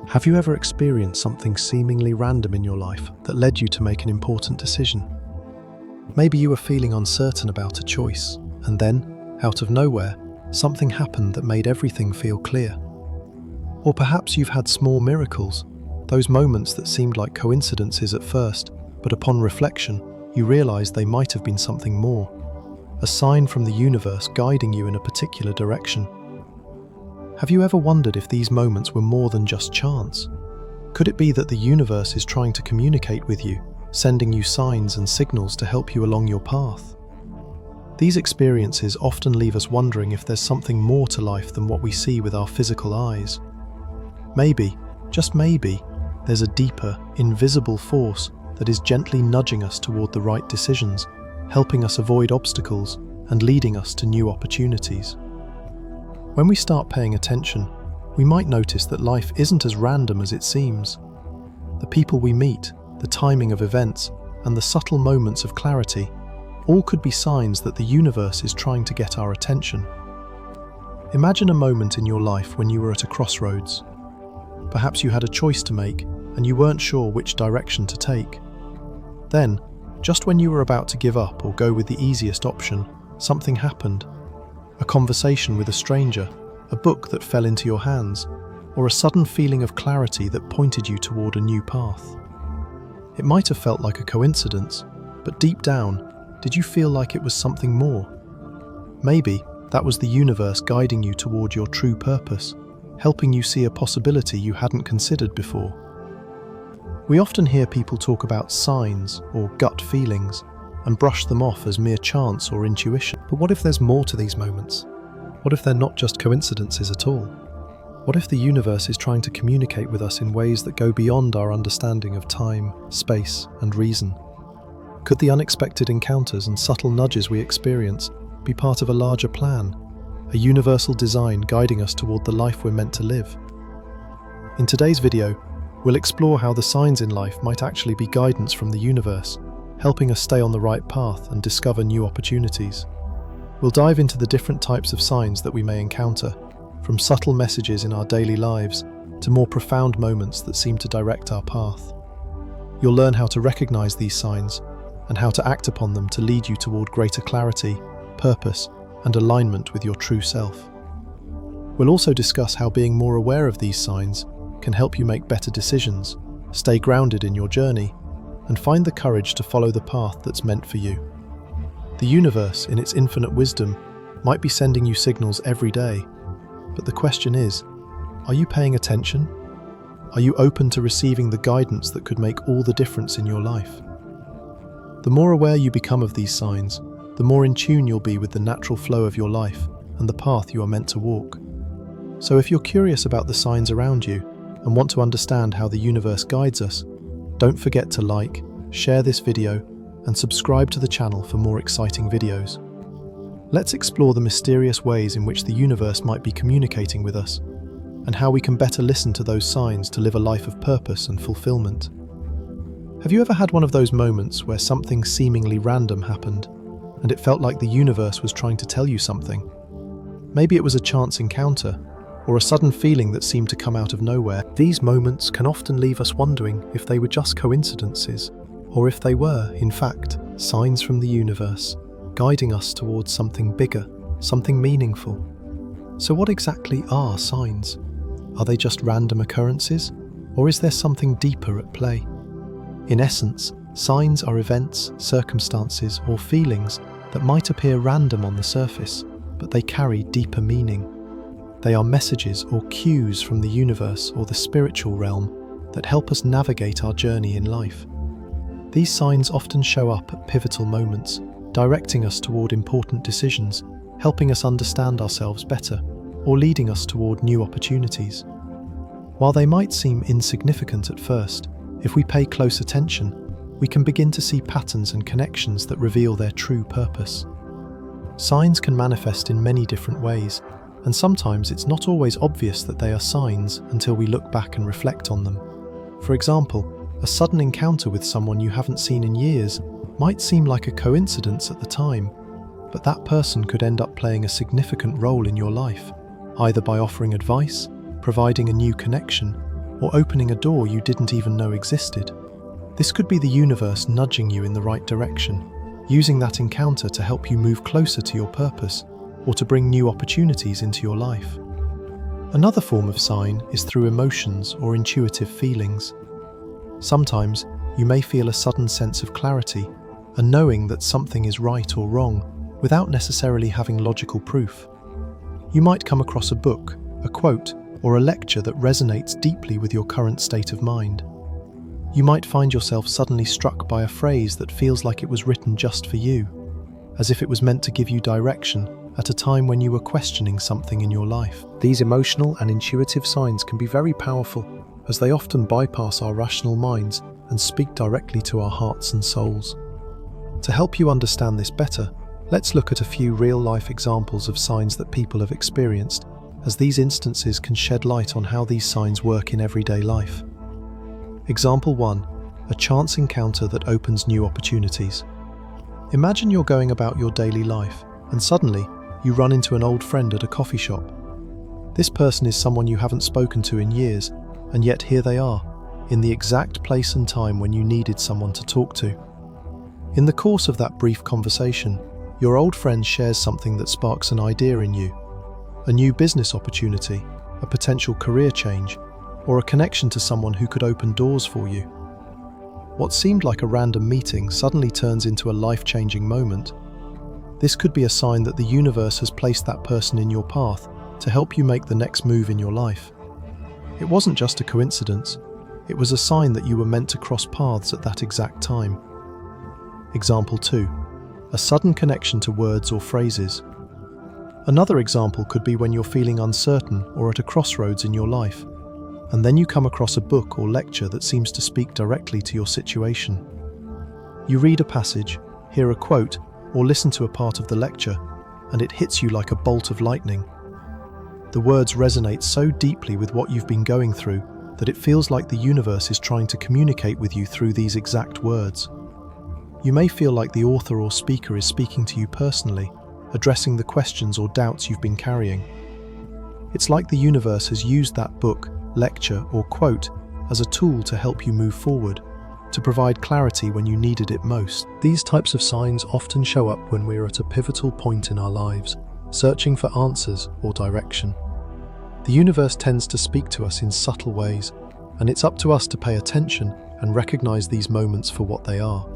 Have you ever experienced something seemingly random in your life that led you to make an important decision? Maybe you were feeling uncertain about a choice, and then, out of nowhere, something happened that made everything feel clear. Or perhaps you've had small miracles, those moments that seemed like coincidences at first, but upon reflection, you realized they might have been something more, a sign from the universe guiding you in a particular direction. Have you ever wondered if these moments were more than just chance? Could it be that the universe is trying to communicate with you, sending you signs and signals to help you along your path? These experiences often leave us wondering if there's something more to life than what we see with our physical eyes. Maybe, just maybe, there's a deeper, invisible force that is gently nudging us toward the right decisions, helping us avoid obstacles and leading us to new opportunities. When we start paying attention, we might notice that life isn't as random as it seems. The people we meet, the timing of events, and the subtle moments of clarity all could be signs that the universe is trying to get our attention. Imagine a moment in your life when you were at a crossroads. Perhaps you had a choice to make, and you weren't sure which direction to take. Then, just when you were about to give up or go with the easiest option, something happened. A conversation with a stranger, a book that fell into your hands, or a sudden feeling of clarity that pointed you toward a new path. It might have felt like a coincidence, but deep down, did you feel like it was something more? Maybe that was the universe guiding you toward your true purpose, helping you see a possibility you hadn't considered before. We often hear people talk about signs or gut feelings and brush them off as mere chance or intuition. But what if there's more to these moments? What if they're not just coincidences at all? What if the universe is trying to communicate with us in ways that go beyond our understanding of time, space, and reason? Could the unexpected encounters and subtle nudges we experience be part of a larger plan, a universal design guiding us toward the life we're meant to live? In today's video, we'll explore how the signs in life might actually be guidance from the universe, helping us stay on the right path and discover new opportunities. We'll dive into the different types of signs that we may encounter, from subtle messages in our daily lives to more profound moments that seem to direct our path. You'll learn how to recognize these signs and how to act upon them to lead you toward greater clarity, purpose, and alignment with your true self. We'll also discuss how being more aware of these signs can help you make better decisions, stay grounded in your journey, and find the courage to follow the path that's meant for you. The universe, in its infinite wisdom, might be sending you signals every day, but the question is, are you paying attention? Are you open to receiving the guidance that could make all the difference in your life? The more aware you become of these signs, the more in tune you'll be with the natural flow of your life and the path you are meant to walk. So if you're curious about the signs around you and want to understand how the universe guides us, don't forget to like, share this video, and subscribe to the channel for more exciting videos. Let's explore the mysterious ways in which the universe might be communicating with us, and how we can better listen to those signs to live a life of purpose and fulfillment. Have you ever had one of those moments where something seemingly random happened, and it felt like the universe was trying to tell you something? Maybe it was a chance encounter, or a sudden feeling that seemed to come out of nowhere. These moments can often leave us wondering if they were just coincidences, or if they were, in fact, signs from the universe, guiding us towards something bigger, something meaningful. So what exactly are signs? Are they just random occurrences, or is there something deeper at play? In essence, signs are events, circumstances, or feelings that might appear random on the surface, but they carry deeper meaning. They are messages or cues from the universe or the spiritual realm that help us navigate our journey in life. These signs often show up at pivotal moments, directing us toward important decisions, helping us understand ourselves better, or leading us toward new opportunities. While they might seem insignificant at first, if we pay close attention, we can begin to see patterns and connections that reveal their true purpose. Signs can manifest in many different ways, and sometimes it's not always obvious that they are signs until we look back and reflect on them. For example, a sudden encounter with someone you haven't seen in years might seem like a coincidence at the time, but that person could end up playing a significant role in your life, either by offering advice, providing a new connection, or opening a door you didn't even know existed. This could be the universe nudging you in the right direction, using that encounter to help you move closer to your purpose or to bring new opportunities into your life. Another form of sign is through emotions or intuitive feelings. Sometimes you may feel a sudden sense of clarity, a knowing that something is right or wrong, without necessarily having logical proof. You might come across a book, a quote, or a lecture that resonates deeply with your current state of mind. You might find yourself suddenly struck by a phrase that feels like it was written just for you, as if it was meant to give you direction at a time when you were questioning something in your life. These emotional and intuitive signs can be very powerful, as they often bypass our rational minds and speak directly to our hearts and souls. To help you understand this better, let's look at a few real-life examples of signs that people have experienced, as these instances can shed light on how these signs work in everyday life. Example 1. A chance encounter that opens new opportunities. Imagine you're going about your daily life, and suddenly, you run into an old friend at a coffee shop. This person is someone you haven't spoken to in years, and yet here they are, in the exact place and time when you needed someone to talk to. In the course of that brief conversation, your old friend shares something that sparks an idea in you, a new business opportunity, a potential career change, or a connection to someone who could open doors for you. What seemed like a random meeting suddenly turns into a life-changing moment. This could be a sign that the universe has placed that person in your path to help you make the next move in your life. It wasn't just a coincidence, it was a sign that you were meant to cross paths at that exact time. Example 2. A sudden connection to words or phrases. Another example could be when you're feeling uncertain or at a crossroads in your life, and then you come across a book or lecture that seems to speak directly to your situation. You read a passage, hear a quote, or listen to a part of the lecture, and it hits you like a bolt of lightning. The words resonate so deeply with what you've been going through that it feels like the universe is trying to communicate with you through these exact words. You may feel like the author or speaker is speaking to you personally, addressing the questions or doubts you've been carrying. It's like the universe has used that book, lecture, or quote as a tool to help you move forward, to provide clarity when you needed it most. These types of signs often show up when we're at a pivotal point in our lives, searching for answers or direction. The universe tends to speak to us in subtle ways, and it's up to us to pay attention and recognize these moments for what they are.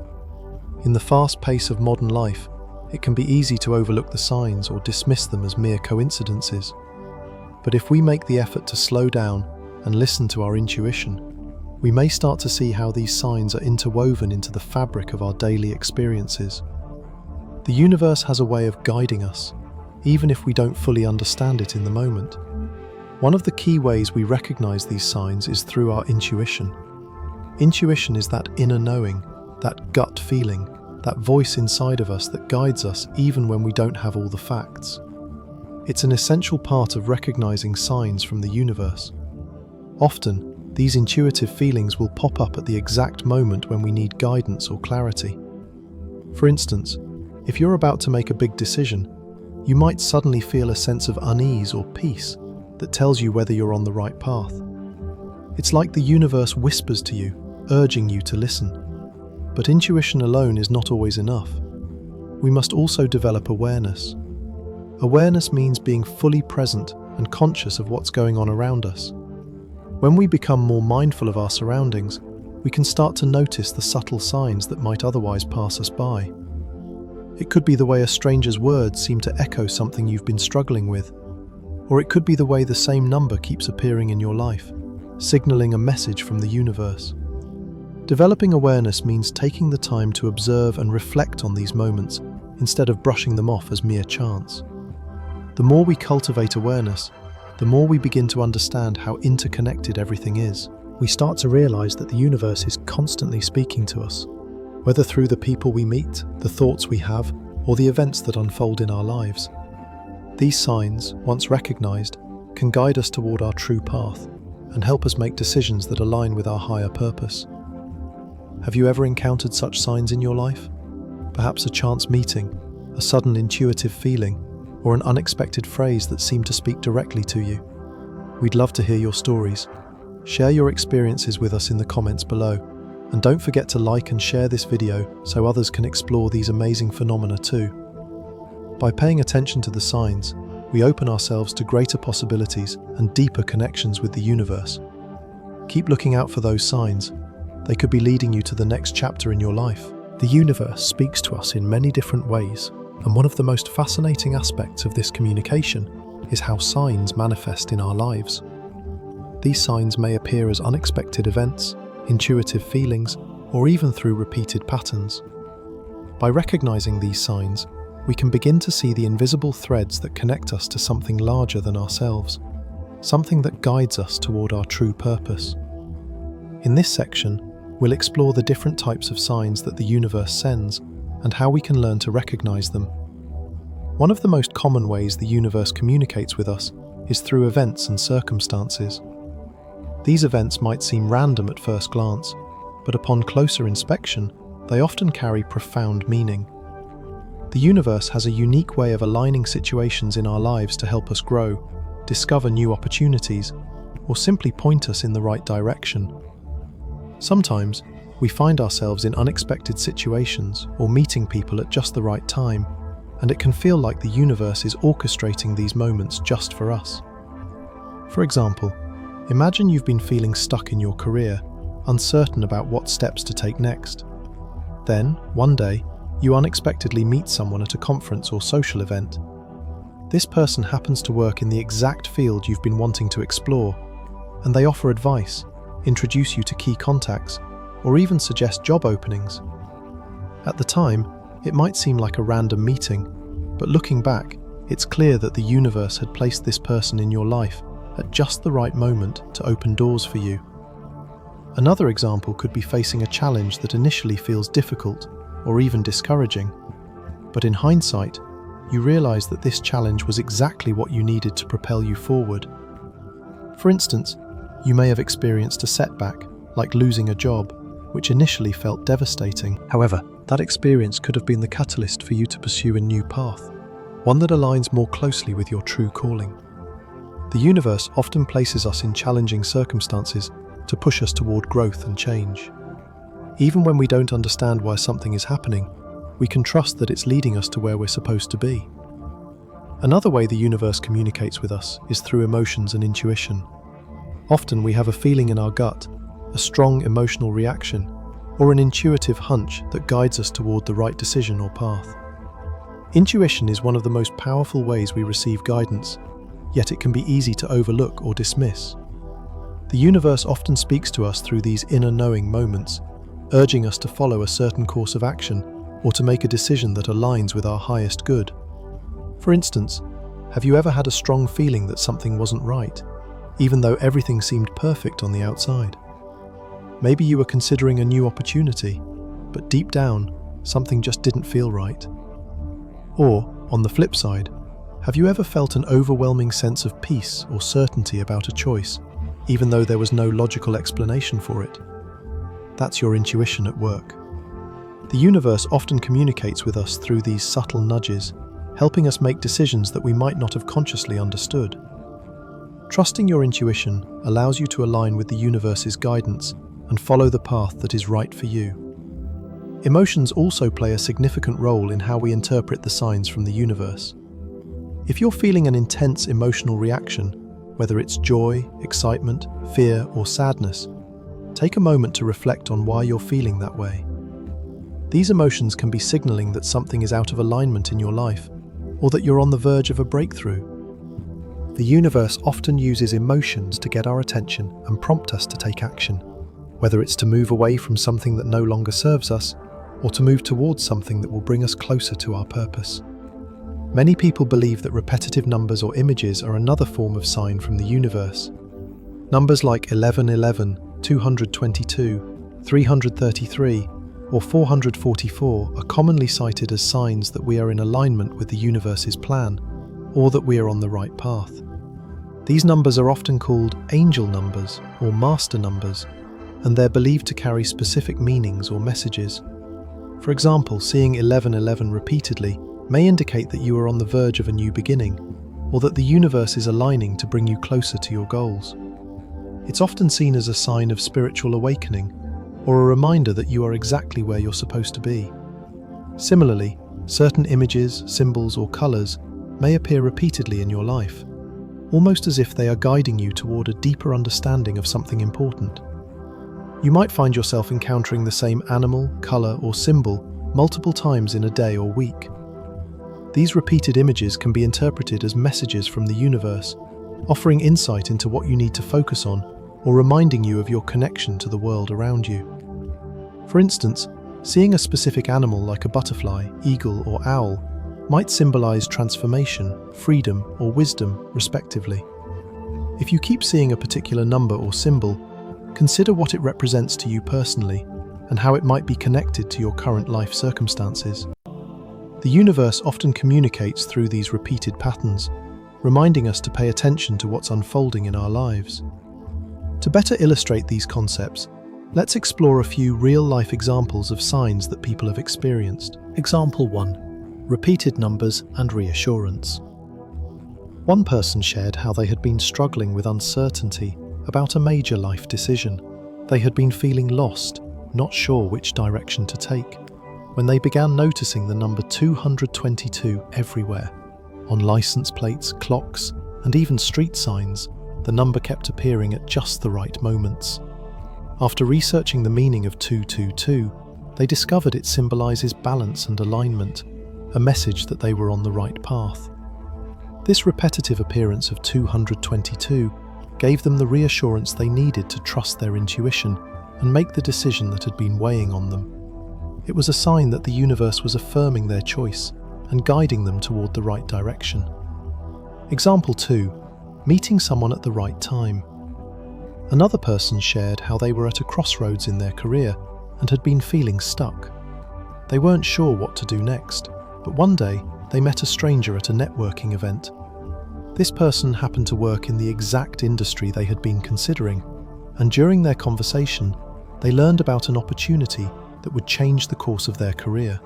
In the fast pace of modern life, it can be easy to overlook the signs or dismiss them as mere coincidences. But if we make the effort to slow down and listen to our intuition, we may start to see how these signs are interwoven into the fabric of our daily experiences. The universe has a way of guiding us, even if we don't fully understand it in the moment. One of the key ways we recognize these signs is through our intuition. Intuition is that inner knowing, that gut feeling, that voice inside of us that guides us even when we don't have all the facts. It's an essential part of recognizing signs from the universe. Often, these intuitive feelings will pop up at the exact moment when we need guidance or clarity. For instance, if you're about to make a big decision, you might suddenly feel a sense of unease or peace that tells you whether you're on the right path. It's like the universe whispers to you, urging you to listen. But intuition alone is not always enough. We must also develop awareness. Awareness means being fully present and conscious of what's going on around us. When we become more mindful of our surroundings, we can start to notice the subtle signs that might otherwise pass us by. It could be the way a stranger's words seem to echo something you've been struggling with, or it could be the way the same number keeps appearing in your life, signaling a message from the universe. Developing awareness means taking the time to observe and reflect on these moments instead of brushing them off as mere chance. The more we cultivate awareness, the more we begin to understand how interconnected everything is. We start to realize that the universe is constantly speaking to us, whether through the people we meet, the thoughts we have, or the events that unfold in our lives. These signs, once recognized, can guide us toward our true path and help us make decisions that align with our higher purpose. Have you ever encountered such signs in your life? Perhaps a chance meeting, a sudden intuitive feeling, or an unexpected phrase that seemed to speak directly to you. We'd love to hear your stories. Share your experiences with us in the comments below, and don't forget to like and share this video so others can explore these amazing phenomena too. By paying attention to the signs, we open ourselves to greater possibilities and deeper connections with the universe. Keep looking out for those signs. They could be leading you to the next chapter in your life. The universe speaks to us in many different ways, and one of the most fascinating aspects of this communication is how signs manifest in our lives. These signs may appear as unexpected events, intuitive feelings, or even through repeated patterns. By recognizing these signs, we can begin to see the invisible threads that connect us to something larger than ourselves, something that guides us toward our true purpose. In this section, we'll explore the different types of signs that the universe sends and how we can learn to recognize them. One of the most common ways the universe communicates with us is through events and circumstances. These events might seem random at first glance, but upon closer inspection, they often carry profound meaning. The universe has a unique way of aligning situations in our lives to help us grow, discover new opportunities, or simply point us in the right direction. Sometimes, we find ourselves in unexpected situations or meeting people at just the right time, and it can feel like the universe is orchestrating these moments just for us. For example, imagine you've been feeling stuck in your career, uncertain about what steps to take next. Then, one day, you unexpectedly meet someone at a conference or social event. This person happens to work in the exact field you've been wanting to explore, and they offer advice, introduce you to key contacts, or even suggest job openings. At the time, it might seem like a random meeting, but looking back, it's clear that the universe had placed this person in your life at just the right moment to open doors for you. Another example could be facing a challenge that initially feels difficult or even discouraging, but in hindsight, you realize that this challenge was exactly what you needed to propel you forward. For instance, you may have experienced a setback, like losing a job, which initially felt devastating. However, that experience could have been the catalyst for you to pursue a new path, one that aligns more closely with your true calling. The universe often places us in challenging circumstances to push us toward growth and change. Even when we don't understand why something is happening, we can trust that it's leading us to where we're supposed to be. Another way the universe communicates with us is through emotions and intuition. Often we have a feeling in our gut, a strong emotional reaction, or an intuitive hunch that guides us toward the right decision or path. Intuition is one of the most powerful ways we receive guidance, yet it can be easy to overlook or dismiss. The universe often speaks to us through these inner knowing moments, urging us to follow a certain course of action or to make a decision that aligns with our highest good. For instance, have you ever had a strong feeling that something wasn't right, even though everything seemed perfect on the outside? Maybe you were considering a new opportunity, but deep down, something just didn't feel right. Or, on the flip side, have you ever felt an overwhelming sense of peace or certainty about a choice, even though there was no logical explanation for it? That's your intuition at work. The universe often communicates with us through these subtle nudges, helping us make decisions that we might not have consciously understood. Trusting your intuition allows you to align with the universe's guidance and follow the path that is right for you. Emotions also play a significant role in how we interpret the signs from the universe. If you're feeling an intense emotional reaction, whether it's joy, excitement, fear, or sadness, take a moment to reflect on why you're feeling that way. These emotions can be signaling that something is out of alignment in your life, or that you're on the verge of a breakthrough. The universe often uses emotions to get our attention and prompt us to take action, whether it's to move away from something that no longer serves us, or to move towards something that will bring us closer to our purpose. Many people believe that repetitive numbers or images are another form of sign from the universe. Numbers like 1111, 222, 333, or 444 are commonly cited as signs that we are in alignment with the universe's plan, or that we are on the right path. These numbers are often called angel numbers or master numbers, and they're believed to carry specific meanings or messages. For example, seeing 1111 repeatedly may indicate that you are on the verge of a new beginning, or that the universe is aligning to bring you closer to your goals. It's often seen as a sign of spiritual awakening or a reminder that you are exactly where you're supposed to be. Similarly, certain images, symbols, or colors may appear repeatedly in your life, almost as if they are guiding you toward a deeper understanding of something important. You might find yourself encountering the same animal, color, or symbol multiple times in a day or week. These repeated images can be interpreted as messages from the universe, offering insight into what you need to focus on or reminding you of your connection to the world around you. For instance, seeing a specific animal like a butterfly, eagle, or owl might symbolize transformation, freedom, or wisdom, respectively. If you keep seeing a particular number or symbol, consider what it represents to you personally and how it might be connected to your current life circumstances. The universe often communicates through these repeated patterns, reminding us to pay attention to what's unfolding in our lives. To better illustrate these concepts, let's explore a few real-life examples of signs that people have experienced. Example 1. Repeated numbers and reassurance. One person shared how they had been struggling with uncertainty about a major life decision. They had been feeling lost, not sure which direction to take, when they began noticing the number 222 everywhere. On license plates, clocks, and even street signs, the number kept appearing at just the right moments. After researching the meaning of 222, they discovered it symbolizes balance and alignment, a message that they were on the right path. This repetitive appearance of 222 gave them the reassurance they needed to trust their intuition and make the decision that had been weighing on them. It was a sign that the universe was affirming their choice and guiding them toward the right direction. Example 2. Meeting someone at the right time. Another person shared how they were at a crossroads in their career and had been feeling stuck. They weren't sure what to do next, but one day they met a stranger at a networking event. This person happened to work in the exact industry they had been considering, and during their conversation, they learned about an opportunity that would change the course of their career.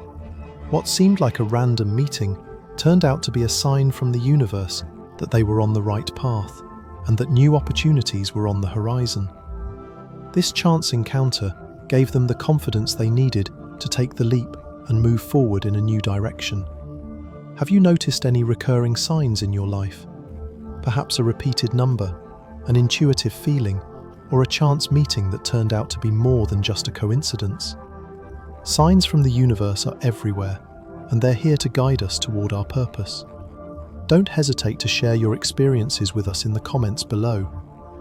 What seemed like a random meeting turned out to be a sign from the universe that they were on the right path and that new opportunities were on the horizon. This chance encounter gave them the confidence they needed to take the leap and move forward in a new direction. Have you noticed any recurring signs in your life? Perhaps a repeated number, an intuitive feeling, or a chance meeting that turned out to be more than just a coincidence? Signs from the universe are everywhere, and they're here to guide us toward our purpose. Don't hesitate to share your experiences with us in the comments below,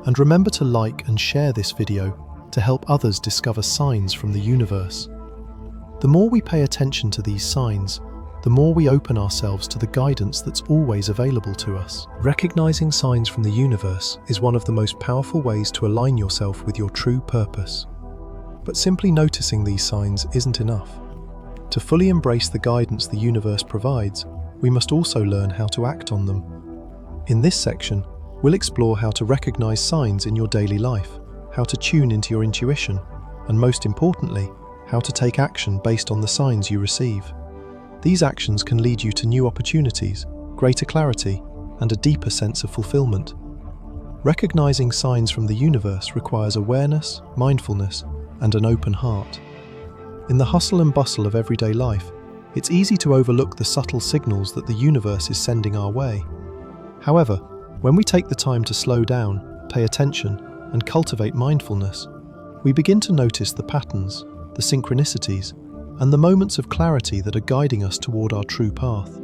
and remember to like and share this video to help others discover signs from the universe. The more we pay attention to these signs, the more we open ourselves to the guidance that's always available to us. Recognizing signs from the universe is one of the most powerful ways to align yourself with your true purpose. But simply noticing these signs isn't enough. To fully embrace the guidance the universe provides, we must also learn how to act on them. In this section, we'll explore how to recognize signs in your daily life, how to tune into your intuition, and most importantly, how to take action based on the signs you receive. These actions can lead you to new opportunities, greater clarity, and a deeper sense of fulfillment. Recognizing signs from the universe requires awareness, mindfulness, and an open heart. In the hustle and bustle of everyday life, it's easy to overlook the subtle signals that the universe is sending our way. However, when we take the time to slow down, pay attention, and cultivate mindfulness, we begin to notice the patterns, the synchronicities, and the moments of clarity that are guiding us toward our true path.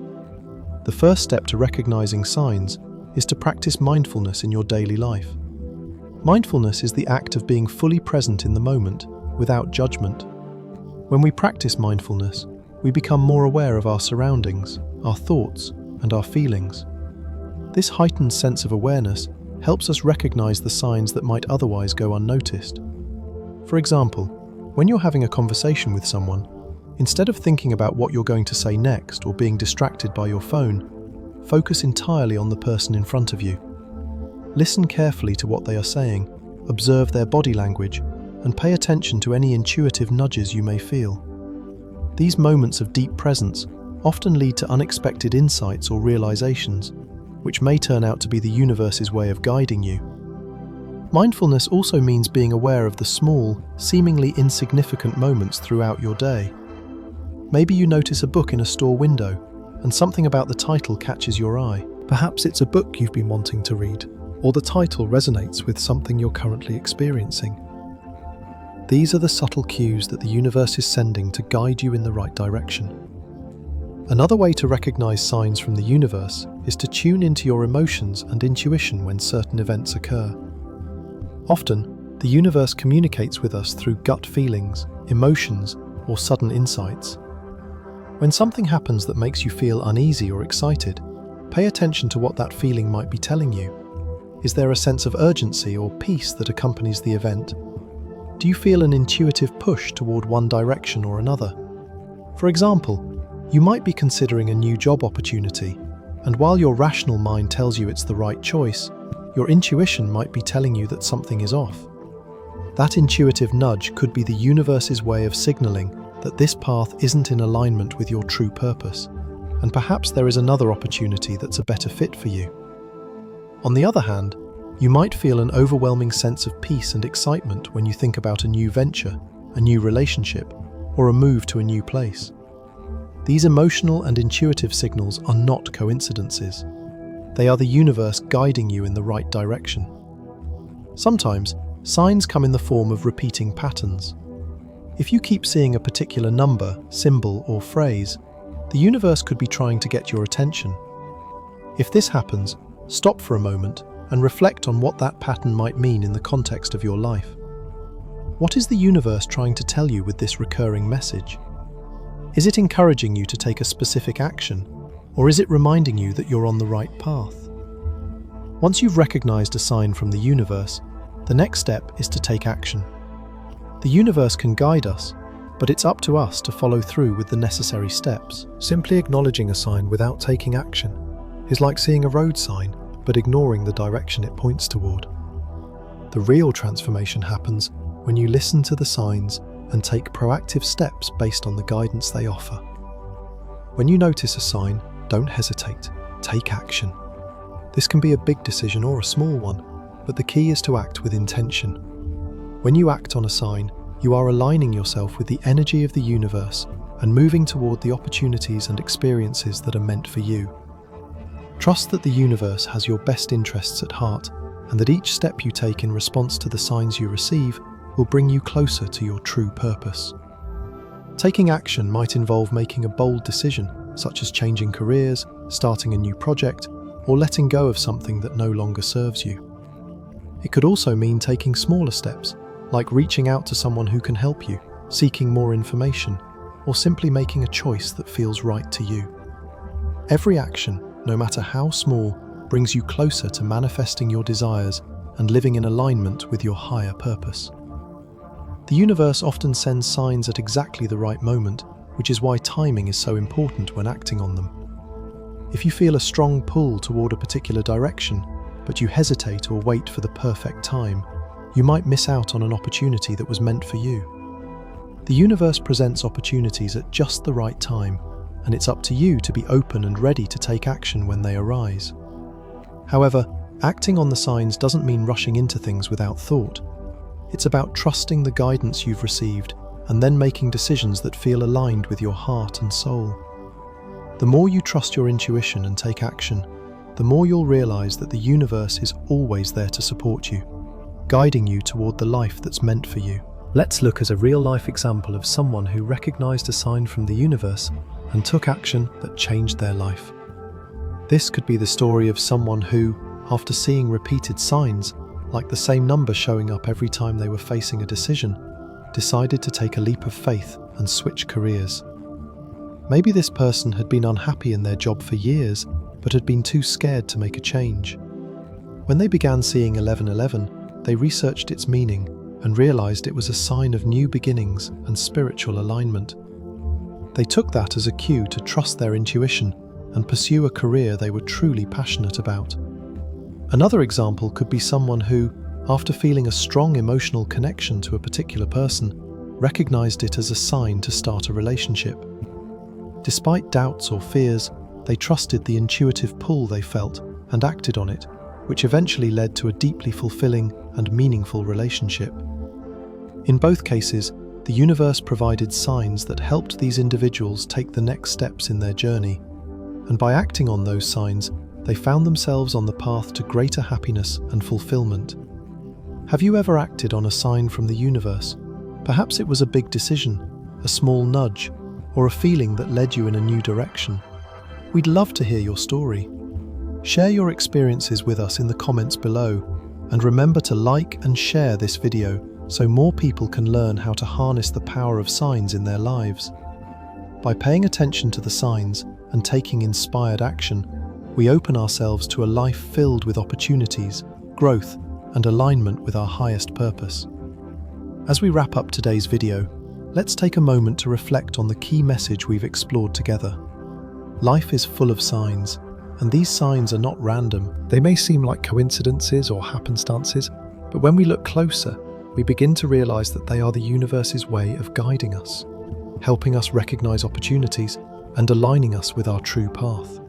The first step to recognizing signs is to practice mindfulness in your daily life. Mindfulness is the act of being fully present in the moment, without judgment. When we practice mindfulness, we become more aware of our surroundings, our thoughts, and our feelings. This heightened sense of awareness helps us recognize the signs that might otherwise go unnoticed. For example, when you're having a conversation with someone, instead of thinking about what you're going to say next or being distracted by your phone, focus entirely on the person in front of you. Listen carefully to what they are saying, observe their body language, and pay attention to any intuitive nudges you may feel. These moments of deep presence often lead to unexpected insights or realizations, which may turn out to be the universe's way of guiding you. Mindfulness also means being aware of the small, seemingly insignificant moments throughout your day. Maybe you notice a book in a store window, and something about the title catches your eye. Perhaps it's a book you've been wanting to read, or the title resonates with something you're currently experiencing. These are the subtle cues that the universe is sending to guide you in the right direction. Another way to recognize signs from the universe is to tune into your emotions and intuition when certain events occur. Often, the universe communicates with us through gut feelings, emotions, or sudden insights. When something happens that makes you feel uneasy or excited, pay attention to what that feeling might be telling you. Is there a sense of urgency or peace that accompanies the event? Do you feel an intuitive push toward one direction or another? For example, you might be considering a new job opportunity, and while your rational mind tells you it's the right choice, your intuition might be telling you that something is off. That intuitive nudge could be the universe's way of signaling that this path isn't in alignment with your true purpose, and perhaps there is another opportunity that's a better fit for you. On the other hand, you might feel an overwhelming sense of peace and excitement when you think about a new venture, a new relationship, or a move to a new place. These emotional and intuitive signals are not coincidences. They are the universe guiding you in the right direction. Sometimes, signs come in the form of repeating patterns. If you keep seeing a particular number, symbol, or phrase, the universe could be trying to get your attention. If this happens, stop for a moment and reflect on what that pattern might mean in the context of your life. What is the universe trying to tell you with this recurring message? Is it encouraging you to take a specific action, or is it reminding you that you're on the right path? Once you've recognized a sign from the universe, the next step is to take action. The universe can guide us, but it's up to us to follow through with the necessary steps. Simply acknowledging a sign without taking action is like seeing a road sign, but ignoring the direction it points toward. The real transformation happens when you listen to the signs and take proactive steps based on the guidance they offer. When you notice a sign, don't hesitate, take action. This can be a big decision or a small one, but the key is to act with intention. When you act on a sign, you are aligning yourself with the energy of the universe and moving toward the opportunities and experiences that are meant for you. Trust that the universe has your best interests at heart, and that each step you take in response to the signs you receive will bring you closer to your true purpose. Taking action might involve making a bold decision, such as changing careers, starting a new project, or letting go of something that no longer serves you. It could also mean taking smaller steps, like reaching out to someone who can help you, seeking more information, or simply making a choice that feels right to you. Every action, no matter how small, brings you closer to manifesting your desires and living in alignment with your higher purpose. The universe often sends signs at exactly the right moment, which is why timing is so important when acting on them. If you feel a strong pull toward a particular direction, but you hesitate or wait for the perfect time, you might miss out on an opportunity that was meant for you. The universe presents opportunities at just the right time, and it's up to you to be open and ready to take action when they arise. However, acting on the signs doesn't mean rushing into things without thought. It's about trusting the guidance you've received and then making decisions that feel aligned with your heart and soul. The more you trust your intuition and take action, the more you'll realize that the universe is always there to support you, guiding you toward the life that's meant for you. Let's look at a real-life example of someone who recognized a sign from the universe and took action that changed their life. This could be the story of someone who, after seeing repeated signs, like the same number showing up every time they were facing a decision, decided to take a leap of faith and switch careers. Maybe this person had been unhappy in their job for years, but had been too scared to make a change. When they began seeing 1111, they researched its meaning and realized it was a sign of new beginnings and spiritual alignment. They took that as a cue to trust their intuition and pursue a career they were truly passionate about. Another example could be someone who, after feeling a strong emotional connection to a particular person, recognized it as a sign to start a relationship. Despite doubts or fears, they trusted the intuitive pull they felt and acted on it, which eventually led to a deeply fulfilling and meaningful relationship. In both cases, the universe provided signs that helped these individuals take the next steps in their journey, and by acting on those signs, they found themselves on the path to greater happiness and fulfillment. Have you ever acted on a sign from the universe? Perhaps it was a big decision, a small nudge, or a feeling that led you in a new direction. We'd love to hear your story. Share your experiences with us in the comments below, and remember to like and share this video so more people can learn how to harness the power of signs in their lives. By paying attention to the signs and taking inspired action, we open ourselves to a life filled with opportunities, growth, and alignment with our highest purpose. As we wrap up today's video, let's take a moment to reflect on the key message we've explored together. Life is full of signs, and these signs are not random. They may seem like coincidences or happenstances, but when we look closer, we begin to realize that they are the universe's way of guiding us, helping us recognize opportunities and aligning us with our true path.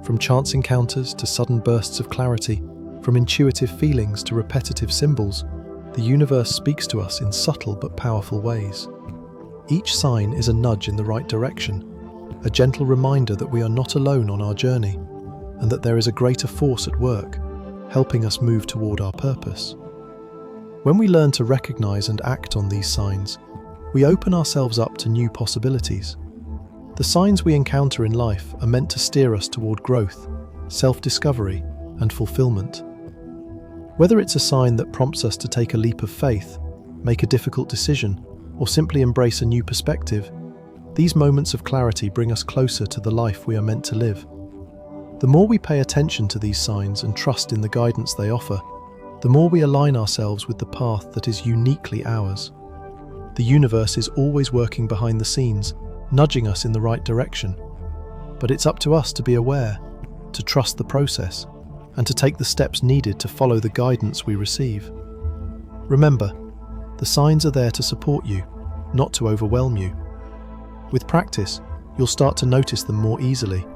From chance encounters to sudden bursts of clarity, from intuitive feelings to repetitive symbols, the universe speaks to us in subtle but powerful ways. Each sign is a nudge in the right direction, a gentle reminder that we are not alone on our journey, and that there is a greater force at work, helping us move toward our purpose. When we learn to recognize and act on these signs, we open ourselves up to new possibilities. The signs we encounter in life are meant to steer us toward growth, self-discovery, and fulfillment. Whether it's a sign that prompts us to take a leap of faith, make a difficult decision, or simply embrace a new perspective, these moments of clarity bring us closer to the life we are meant to live. The more we pay attention to these signs and trust in the guidance they offer, the more we align ourselves with the path that is uniquely ours. The universe is always working behind the scenes, nudging us in the right direction. But it's up to us to be aware, to trust the process, and to take the steps needed to follow the guidance we receive. Remember, the signs are there to support you, not to overwhelm you. With practice, you'll start to notice them more easily,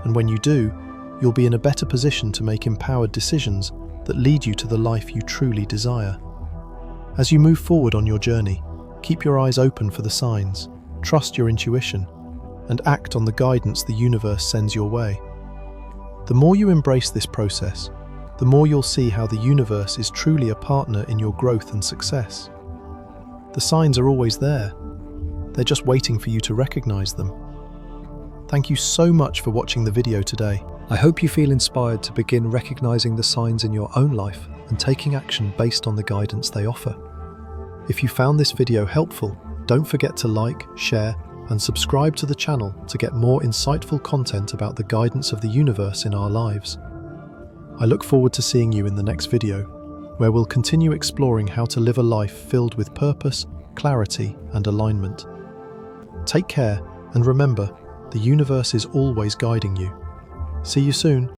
and when you do, you'll be in a better position to make empowered decisions that lead you to the life you truly desire. As you move forward on your journey, keep your eyes open for the signs, trust your intuition, and act on the guidance the universe sends your way. The more you embrace this process, the more you'll see how the universe is truly a partner in your growth and success. The signs are always there. They're just waiting for you to recognize them. Thank you so much for watching the video today. I hope you feel inspired to begin recognizing the signs in your own life and taking action based on the guidance they offer. If you found this video helpful, don't forget to like, share, and subscribe to the channel to get more insightful content about the guidance of the universe in our lives. I look forward to seeing you in the next video, where we'll continue exploring how to live a life filled with purpose, clarity, and alignment. Take care, and remember, the universe is always guiding you. See you soon.